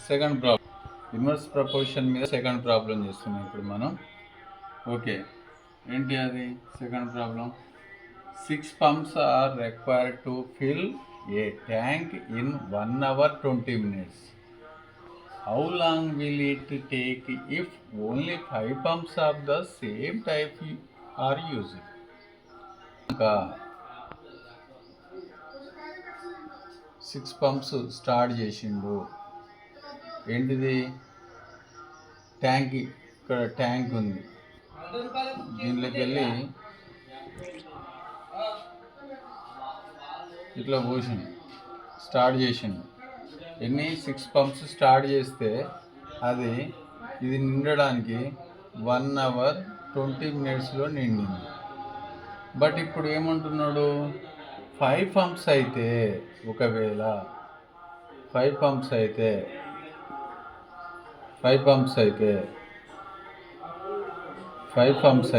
Second problem inverse proportion మీద second problem చేస్తున్నాం ఇప్పుడు మనం. ఓకే, ఏంటి అది second problem? 6 pumps are required to fill a tank in 1 hour 20 minutes. How long will it take if only 5 pumps of the same type are used? ఇంకా 6 pumps start చేసిండు. ఏంటిది? Tank. ఇక్కడ tank ఉంది, దీంట్లోకి వెళ్ళి ఇట్లా పోసిండు, స్టార్ట్ చేసిండు. 6 pumps start చేస్తే ఇది నిండడానికి 1 hour 20 minutesలో నిండింది. బట్ ఇప్పుడు ఏమంటున్నాడు? 5 pumps అయితే, ఒకవేళ 5 pumps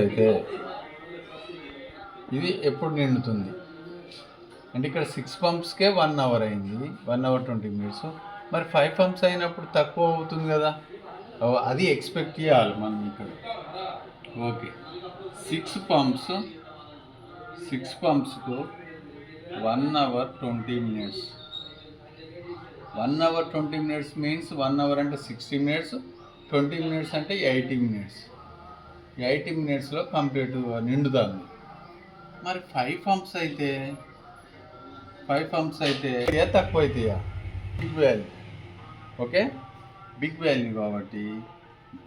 అయితే ఇది ఎప్పుడు నిండుతుంది అంటే ఇక్కడ 6 pumpsకే 1 hour అయింది, 1 hour 20 minutes. మరి 5 pumps అయినప్పుడు తక్కువ అవుతుంది కదా, అది ఎక్స్పెక్ట్ చేయాలి మనం ఇక్కడ. Okay, 6 pumpsకు 1 hour 20 minutes. 1 hour 20 minutes means 1 hour అంటే 60 minutes, 20 minutes అంటే 80 minutes. 80 minutesలో కంప్లీట్ నిండుతుంది. మరి 5 pumps అయితే తక్కువ అవుతాయా? Big value. Okay, big value కాబట్టి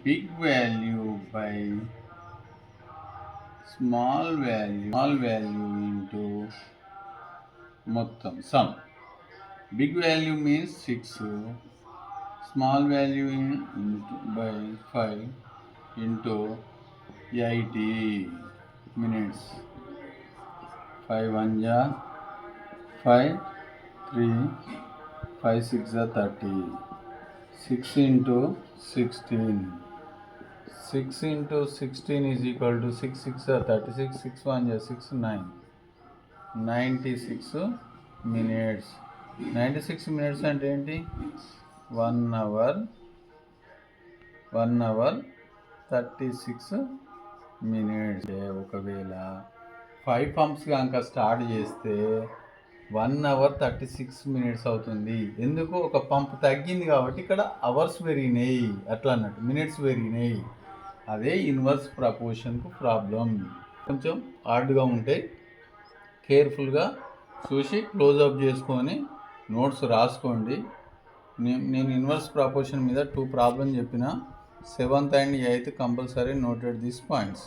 big value by small value into మొత్తం sum. Big value means 6, small value by 5 into 80 minutes. 5 1 जा 5, 3, 5 6 जा 30. 6 into 16. 6 into 16 is equal to 6 6 जा 36. 6 1 जा 6 9. 96 minutes. 96 minutes అంటే ఏంటి? 1 hour 36 minutes. ఒకవేళ 5 pumps కనుక స్టార్ట్ చేస్తే 1 hour 36 minutes అవుతుంది. ఎందుకు? ఒక పంప్ తగ్గింది కాబట్టి ఇక్కడ అవర్స్ పెరిగినాయి, అట్లా అన్నట్టు మినిట్స్ పెరిగినాయి. అదే ఇన్వర్స్ ప్రపోర్షన్కు ప్రాబ్లం. కొంచెం హార్డ్గా ఉంటే కేర్ఫుల్గా చూసి క్లోజప్ చేసుకొని నోట్స్ రాసుకోండి. నేను ఇన్వర్స్ ప్రపోర్షన్ మీద 2 ప్రాబ్లమ్ చెప్పిన. 7th and 8th compulsory noted these points.